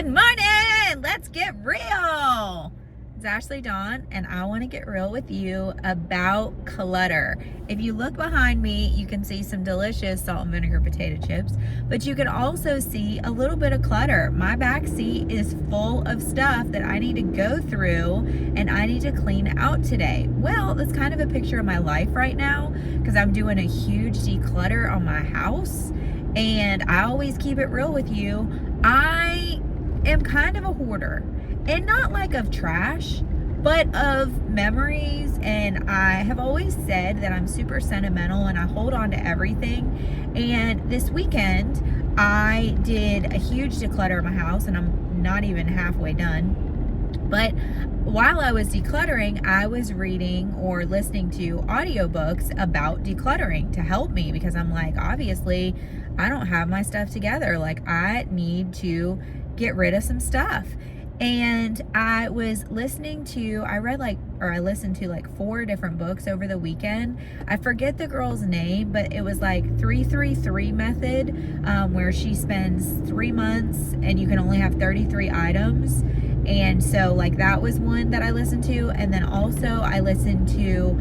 Good morning! Let's get real! It's Ashleydawn, and I want to get real with you about Clutter. If you look behind me, you can see some delicious salt and vinegar potato chips, but you can also see a little bit of clutter. My back seat is full of stuff that I need to go through and I need to clean out today. Well, that's kind of a picture of my life right now because I'm doing a huge declutter on my house, and I always keep it real with you. I am kind of a hoarder, and not like of trash, but of memories. And I have always said that I'm super sentimental and I hold on to everything. And this weekend I did a huge declutter of my house, and I'm not even halfway done. But while I was decluttering, I was reading or listening to audiobooks about decluttering to help me, because I'm like, obviously I don't have my stuff together. Like, I need to get rid of some stuff. And I was listening to, I listened to like 4 different books over the weekend. I forget the girl's name, but it was like 333 method, where she spends 3 months and you can only have 33 items. And so like that was one that I listened to. And then also I listened to,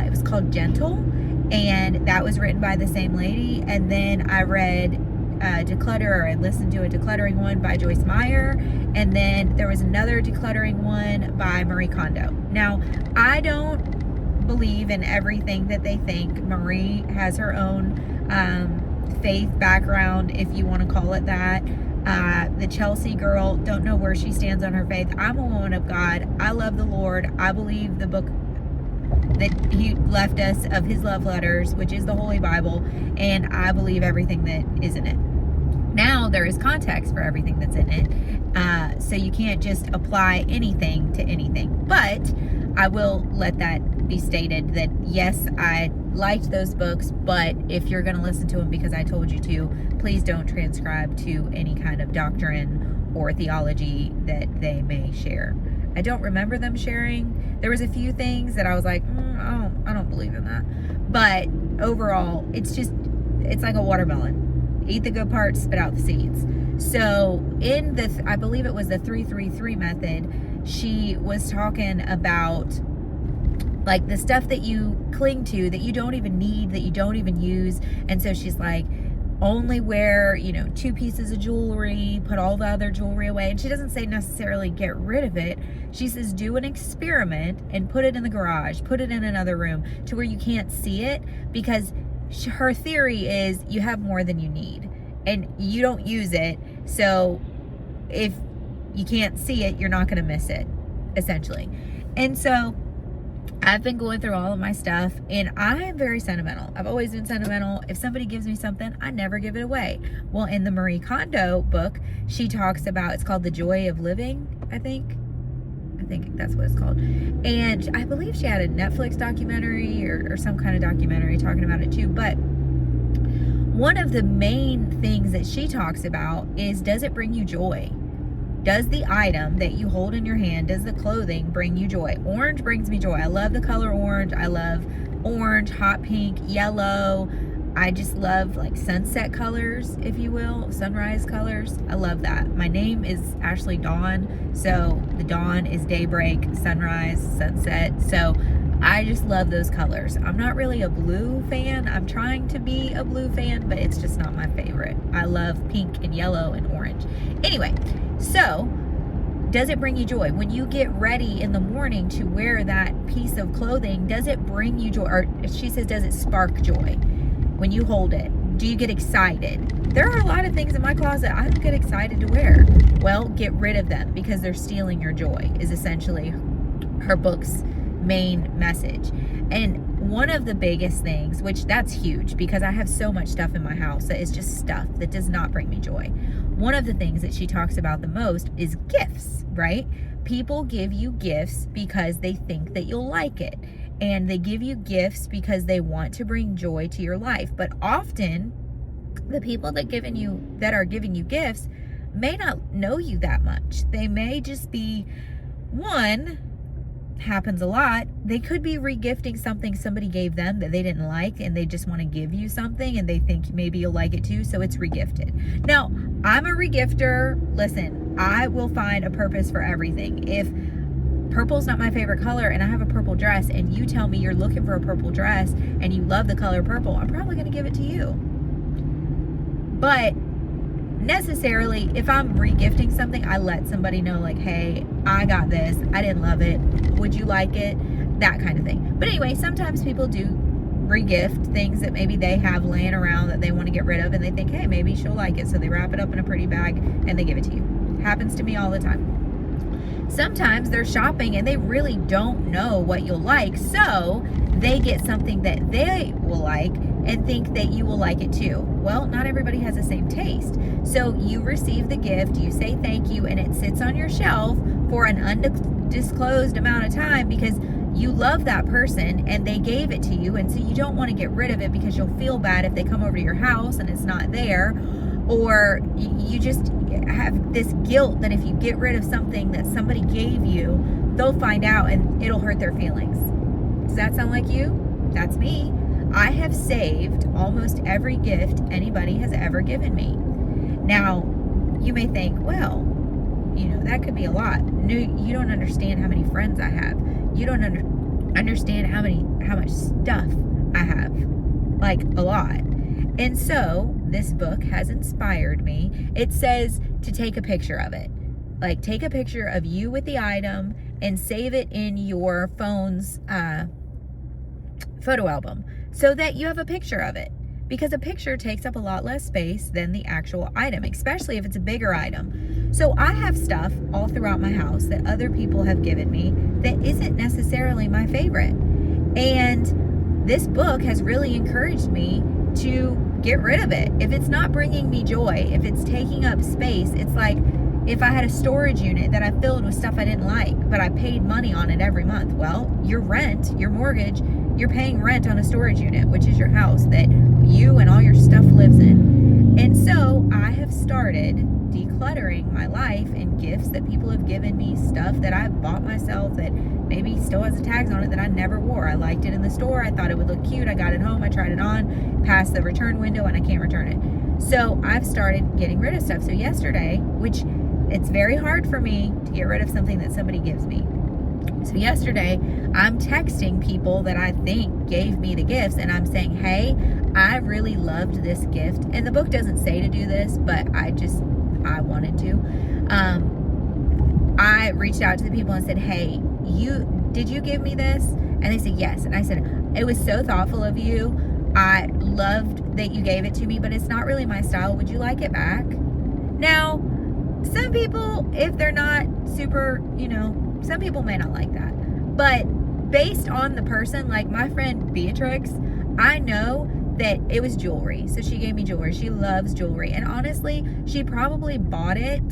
it was called Gentle, and that was written by the same lady. And then I read Declutter, or I listened to a decluttering one by Joyce Meyer, and then there was another decluttering one by Marie Kondo. Now, I don't believe in everything that they think. Marie has her own faith background, if you want to call it that. The Chelsea girl, don't know where she stands on her faith. I'm a woman of God. I love the Lord. I believe the book that he left us of his love letters, which is the Holy Bible, and I believe everything that is in it. Now, there is context for everything that's in it, so you can't just apply anything to anything. But I will let that be stated that yes, I liked those books, but if you're going to listen to them because I told you to, please don't transcribe to any kind of doctrine or theology that they may share. I don't remember them sharing. There was a few things that I was like, I don't believe in that. But overall, it's like a watermelon. Eat the good parts, spit out the seeds. So in the, I believe it was the 333 method, she was talking about like the stuff that you cling to, that you don't even need, that you don't even use. And so she's like, only wear, 2 pieces of jewelry, put all the other jewelry away. And she doesn't say necessarily get rid of it. She says do an experiment and put it in the garage, put it in another room to where you can't see it, because her theory is you have more than you need and you don't use it. So if you can't see it, you're not going to miss it, essentially. And so I've been going through all of my stuff, and I am very sentimental. I've always been sentimental. If somebody gives me something, I never give it away. Well, in the Marie Kondo book, she talks about, it's called The Joy of Living, I think that's what it's called. And I believe she had a Netflix documentary or some kind of documentary talking about it too. But one of the main things that she talks about is, does it bring you joy? Does the item that you hold in your hand, does the clothing bring you joy? Orange brings me joy. I love the color orange. I love orange, hot pink, yellow. I just love like sunset colors, if you will, sunrise colors. I love that. My name is Ashleydawn, so the dawn is daybreak, sunrise, sunset. So I just love those colors. I'm not really a blue fan. I'm trying to be a blue fan, but it's just not my favorite. I love pink and yellow and orange. Anyway, so does it bring you joy? When you get ready in the morning to wear that piece of clothing, does it bring you joy? Or she says, does it spark joy when you hold it? Do you get excited? There are a lot of things in my closet I don't get excited to wear. Well, get rid of them because they're stealing your joy, is essentially her book's main message. And one of the biggest things, which that's huge because I have so much stuff in my house that is just stuff that does not bring me joy. One of the things that she talks about the most is gifts, right? People give you gifts because they think that you'll like it. And they give you gifts because they want to bring joy to your life. But often the people that are giving you gifts may not know you that much. They may just be, one, happens a lot, they could be regifting something somebody gave them that they didn't like, and they just want to give you something and they think maybe you'll like it too, so it's regifted. Now, I'm a regifter. Listen, I will find a purpose for everything. If purple's not my favorite color and I have a purple dress and you tell me you're looking for a purple dress and you love the color purple, I'm probably going to give it to you. But necessarily, if I'm regifting something, I let somebody know, like, hey, I got this, I didn't love it, would you like it, that kind of thing. But anyway, sometimes people do regift things that maybe they have laying around that they want to get rid of, and they think, hey, maybe she'll like it, so they wrap it up in a pretty bag and they give it to you. Happens to me all the time. Sometimes they're shopping and they really don't know what you'll like, so they get something that they will like and think that you will like it too. Well, not everybody has the same taste. So you receive the gift, you say thank you, and it sits on your shelf for an undisclosed amount of time because you love that person and they gave it to you, and so you don't want to get rid of it because you'll feel bad if they come over to your house and it's not there, or you just have this guilt that if you get rid of something that somebody gave you, they'll find out and it'll hurt their feelings. Does that sound like you? That's me. I have saved almost every gift anybody has ever given me. Now, you may think, well, that could be a lot. No, you don't understand how many friends I have. You don't understand how much stuff I have. Like, a lot. And so, this book has inspired me. It says to take a picture of it. Like, take a picture of you with the item and save it in your phone's photo album so that you have a picture of it. Because a picture takes up a lot less space than the actual item, especially if it's a bigger item. So I have stuff all throughout my house that other people have given me that isn't necessarily my favorite. And this book has really encouraged me to get rid of it. If it's not bringing me joy, if it's taking up space, it's like if I had a storage unit that I filled with stuff I didn't like, but I paid money on it every month. Well, your rent, your mortgage, you're paying rent on a storage unit, which is your house that you and all your stuff lives in. And so I have started decluttering my life and gifts that people have given me, stuff that I've bought myself that maybe still has the tags on it that I never wore. I liked it in the store. I thought it would look cute. I got it home. I tried it on, passed the return window, and I can't return it. So I've started getting rid of stuff. So yesterday, which it's very hard for me to get rid of something that somebody gives me. So yesterday, I'm texting people that I think gave me the gifts, and I'm saying, hey, I really loved this gift. And the book doesn't say to do this, but I wanted to. I reached out to the people and said, hey, did you give me this? And they said, yes. And I said, it was so thoughtful of you. I loved that you gave it to me, but it's not really my style. Would you like it back? Now, some people, if they're not super, some people may not like that. But based on the person, like my friend Beatrix, I know that it was jewelry. So she gave me jewelry. She loves jewelry. And honestly, she probably bought it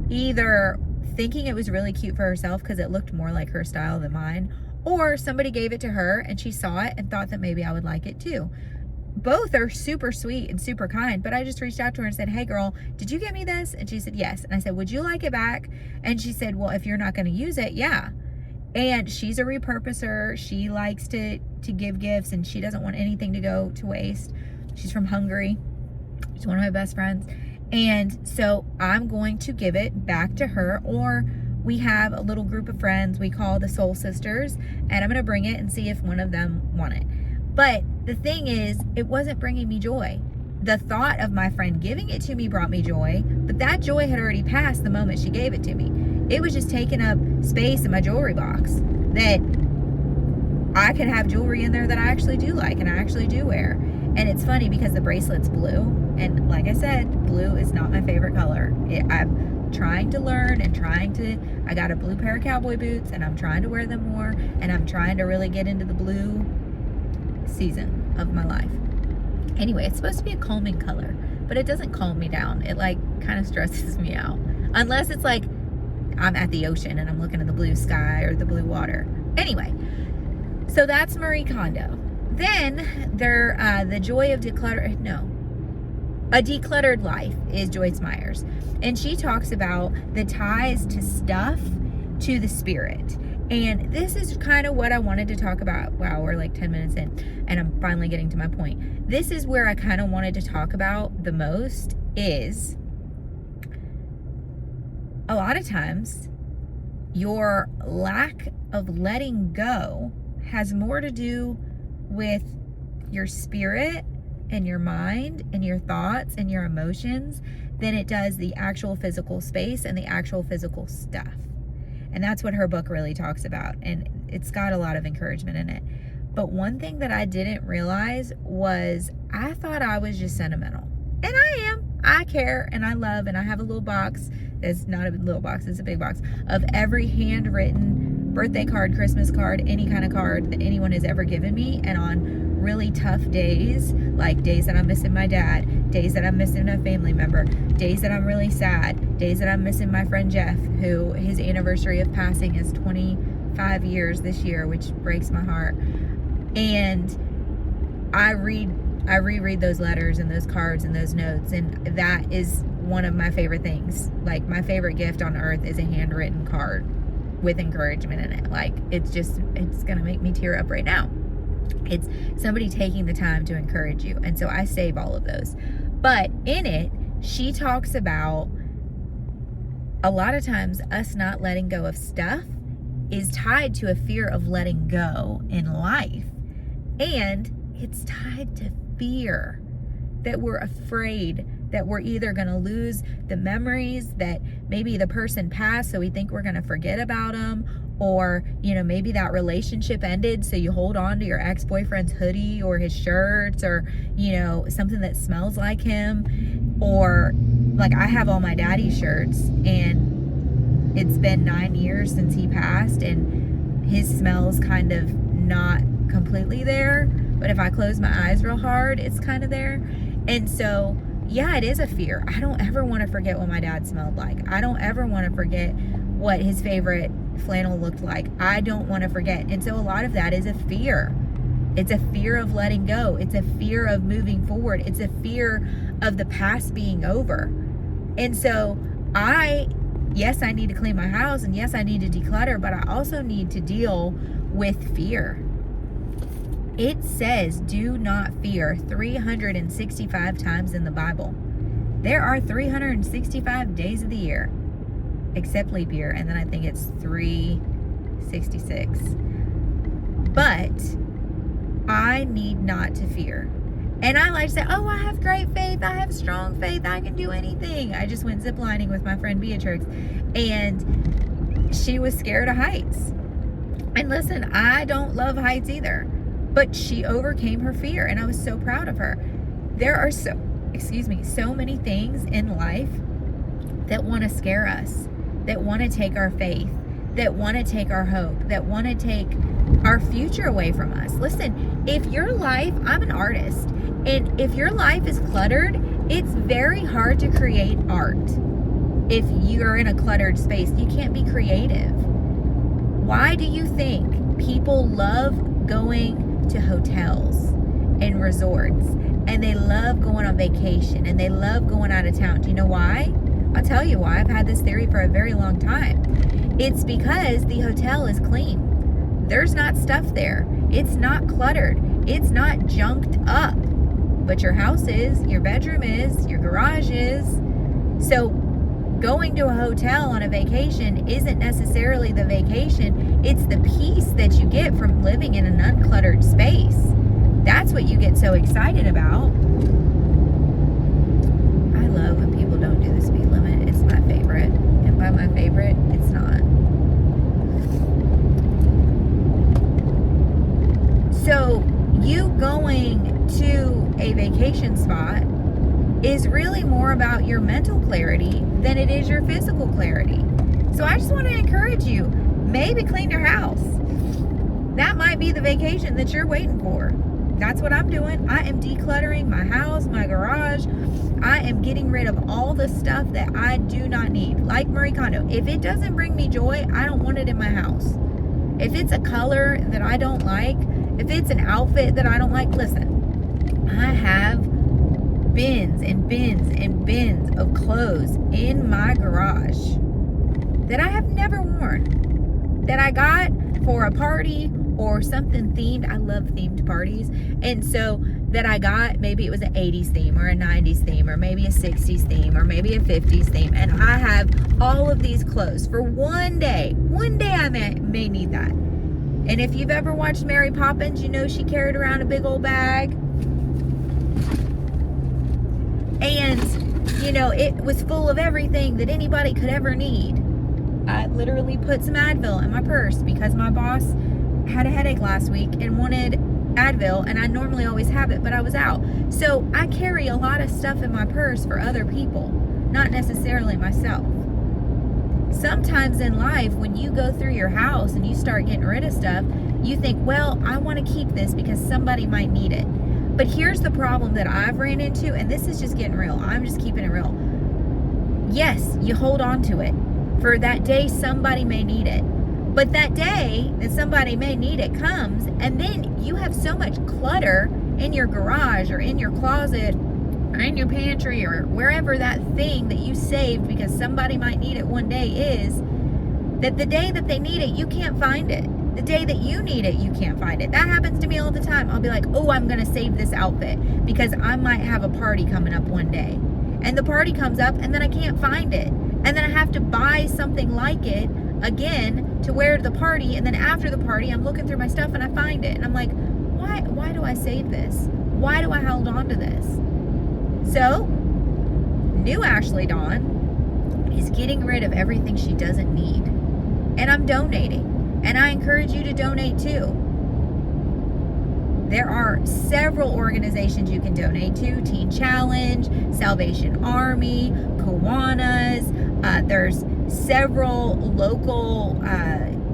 either thinking it was really cute for herself because it looked more like her style than mine, or somebody gave it to her and she saw it and thought that maybe I would like it too. Both are super sweet and super kind, but I just reached out to her and said, hey girl, did you get me this? And she said, yes. And I said, would you like it back? And she said, well, if you're not going to use it, yeah. And she's a repurposer. She likes to give gifts and she doesn't want anything to go to waste. She's from Hungary. She's one of my best friends. And so I'm going to give it back to her, or we have a little group of friends we call the Soul Sisters, and I'm going to bring it and see if one of them want it. But the thing is, it wasn't bringing me joy. The thought of my friend giving it to me brought me joy, but that joy had already passed the moment she gave it to me. It was just taking up space in my jewelry box that I could have jewelry in there that I actually do like and I actually do wear. And it's funny because the bracelet's blue, and like I said, blue is not my favorite color. I'm trying to learn and I got a blue pair of cowboy boots and I'm trying to wear them more, and I'm trying to really get into the blue season of my life. Anyway, it's supposed to be a calming color, but it doesn't calm me down. It like kind of stresses me out. Unless it's like I'm at the ocean and I'm looking at the blue sky or the blue water. Anyway, so that's Marie Kondo. Then the joy of a decluttered life is Joyce Meyers. And she talks about the ties to stuff to the spirit. And this is kind of what I wanted to talk about. Wow, we're like 10 minutes in and I'm finally getting to my point. This is where I kind of wanted to talk about the most is a lot of times your lack of letting go has more to do with your spirit and your mind and your thoughts and your emotions than it does the actual physical space and the actual physical stuff. And that's what her book really talks about. And it's got a lot of encouragement in it. But one thing that I didn't realize was I thought I was just sentimental. And I am. I care and I love, and I have a little box. It's not a little box, it's a big box of every handwritten birthday card, Christmas card, any kind of card that anyone has ever given me. And on really tough days, like days that I'm missing my dad, days that I'm missing a family member, days that I'm really sad, days that I'm missing my friend Jeff, who his anniversary of passing is 25 years this year, which breaks my heart. And I reread those letters and those cards and those notes, and that is one of my favorite things. Like, my favorite gift on earth is a handwritten card with encouragement in it. Like, it's gonna make me tear up right now. It's somebody taking the time to encourage you. And so I save all of those. But in it, she talks about a lot of times us not letting go of stuff is tied to a fear of letting go in life. And it's tied to fear that we're afraid that we're either going to lose the memories that maybe the person passed, so we think we're going to forget about them, or, you know, maybe that relationship ended, so you hold on to your ex-boyfriend's hoodie or his shirts, or, you know, something that smells like him. Or like, I have all my daddy's shirts, and it's been 9 years since he passed, and his smell's kind of not completely there, but if I close my eyes real hard, it's kind of there. And so, yeah, it is a fear. I don't ever want to forget what my dad smelled like. I don't ever want to forget what his favorite flannel looked like. I don't want to forget. And so a lot of that is a fear. It's a fear of letting go. It's a fear of moving forward. It's a fear of the past being over. And so yes, I need to clean my house, and yes, I need to declutter, but I also need to deal with fear. It says, do not fear 365 times in the Bible. There are 365 days of the year, except leap year, and then I think it's 366. But I need not to fear. And I like to say, oh, I have great faith. I have strong faith. I can do anything. I just went ziplining with my friend Beatrix, and she was scared of heights. And listen, I don't love heights either. But she overcame her fear, and I was so proud of her. There are so many things in life that want to scare us, that want to take our faith, that want to take our hope, that want to take our future away from us. Listen, if your life, I'm an artist, and if your life is cluttered, it's very hard to create art. If you're in a cluttered space, you can't be creative. Why do you think people love going to hotels and resorts, and they love going on vacation, and they love going out of town? Do you know why? I'll tell you why. I've had this theory for a very long time. It's because the hotel is clean. There's not stuff there. It's not cluttered. It's not junked up. But your house is, your bedroom is, your garage is. So going to a hotel on a vacation isn't necessarily the vacation. It's the peace that you get from living in an uncluttered space. That's what you get so excited about. I love when people don't do the speed limit. It's my favorite. And by my favorite, it's not. So you going to a vacation spot is really more about your mental clarity than it is your physical clarity. So I just want to encourage you, maybe clean your house. That might be the vacation that you're waiting for. That's what I'm doing. I am decluttering my house, my garage. I am getting rid of all the stuff that I do not need. Like Marie Kondo, if it doesn't bring me joy, I don't want it in my house. If it's a color that I don't like, if it's an outfit that I don't like, listen, I have bins and bins and bins of clothes in my garage that I have never worn, that I got for a party or something themed. I love themed parties. And so that I got, maybe it was an 80s theme or a 90s theme or maybe a 60s theme or maybe a 50s theme, and I have all of these clothes for one day. One day I may need that. And if you've ever watched Mary Poppins, you know she carried around a big old bag. And, you know, it was full of everything that anybody could ever need. I literally put some Advil in my purse because my boss had a headache last week and wanted Advil, and I normally always have it, but I was out. So I carry a lot of stuff in my purse for other people, not necessarily myself. Sometimes in life, when you go through your house and you start getting rid of stuff, you think, well, I want to keep this because somebody might need it. But here's the problem that I've ran into, and this is just getting real. I'm just keeping it real. Yes, you hold on to it. For that day, somebody may need it. But that day that somebody may need it comes, and then you have so much clutter in your garage or in your closet or in your pantry or wherever that thing that you saved because somebody might need it one day is, that the day that they need it, you can't find it. The day that you need it, you can't find it. That happens to me all the time. I'll be like, oh, I'm going to save this outfit because I might have a party coming up one day. And the party comes up and then I can't find it. And then I have to buy something like it again to wear to the party. And then after the party, I'm looking through my stuff and I find it. And I'm like, why do I save this? Why do I hold on to this? So, new Ashleydawn is getting rid of everything she doesn't need. And I'm donating. And I encourage you to donate too. There are several organizations you can donate to. Teen Challenge, Salvation Army, Kiwanis. There's several local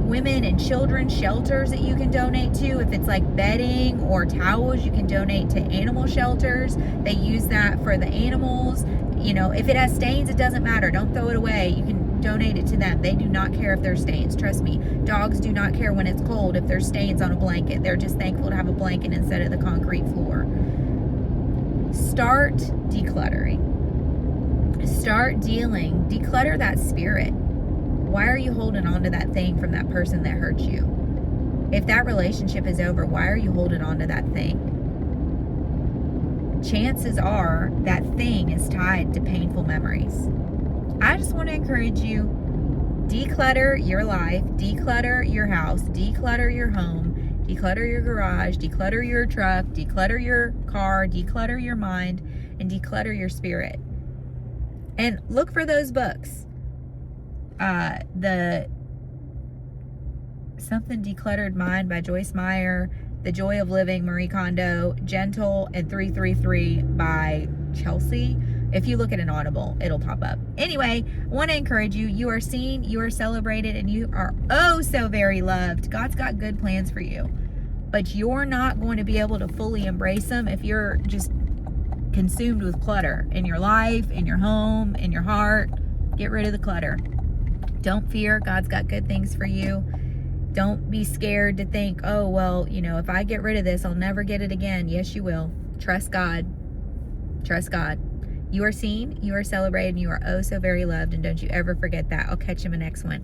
women and children shelters that you can donate to. If it's like bedding or towels, you can donate to animal shelters. They use that for the animals. You know, if it has stains, it doesn't matter. Don't throw it away. You can donate it to them. They do not care if there's stains. Trust me. Dogs do not care when it's cold if there's stains on a blanket. They're just thankful to have a blanket instead of the concrete floor. Start decluttering. Start dealing. Declutter that spirit. Why are you holding on to that thing from that person that hurt you? If that relationship is over, why are you holding on to that thing? Chances are that thing is tied to painful memories. I just want to encourage you, declutter your life, declutter your house, declutter your home, declutter your garage, declutter your truck, declutter your car, declutter your mind, and declutter your spirit. And look for those books. The Something Decluttered Mind by Joyce Meyer, The Joy of Living, Marie Kondo, Gentle, and 333 by Chelsea. If you look at an Audible, it'll pop up. Anyway, I want to encourage you. You are seen, you are celebrated, and you are oh so very loved. God's got good plans for you. But you're not going to be able to fully embrace them if you're just consumed with clutter in your life, in your home, in your heart. Get rid of the clutter. Don't fear. God's got good things for you. Don't be scared to think, oh, well, you know, if I get rid of this, I'll never get it again. Yes, you will. Trust God. Trust God. You are seen, you are celebrated, and you are oh so very loved. And don't you ever forget that. I'll catch you in the next one.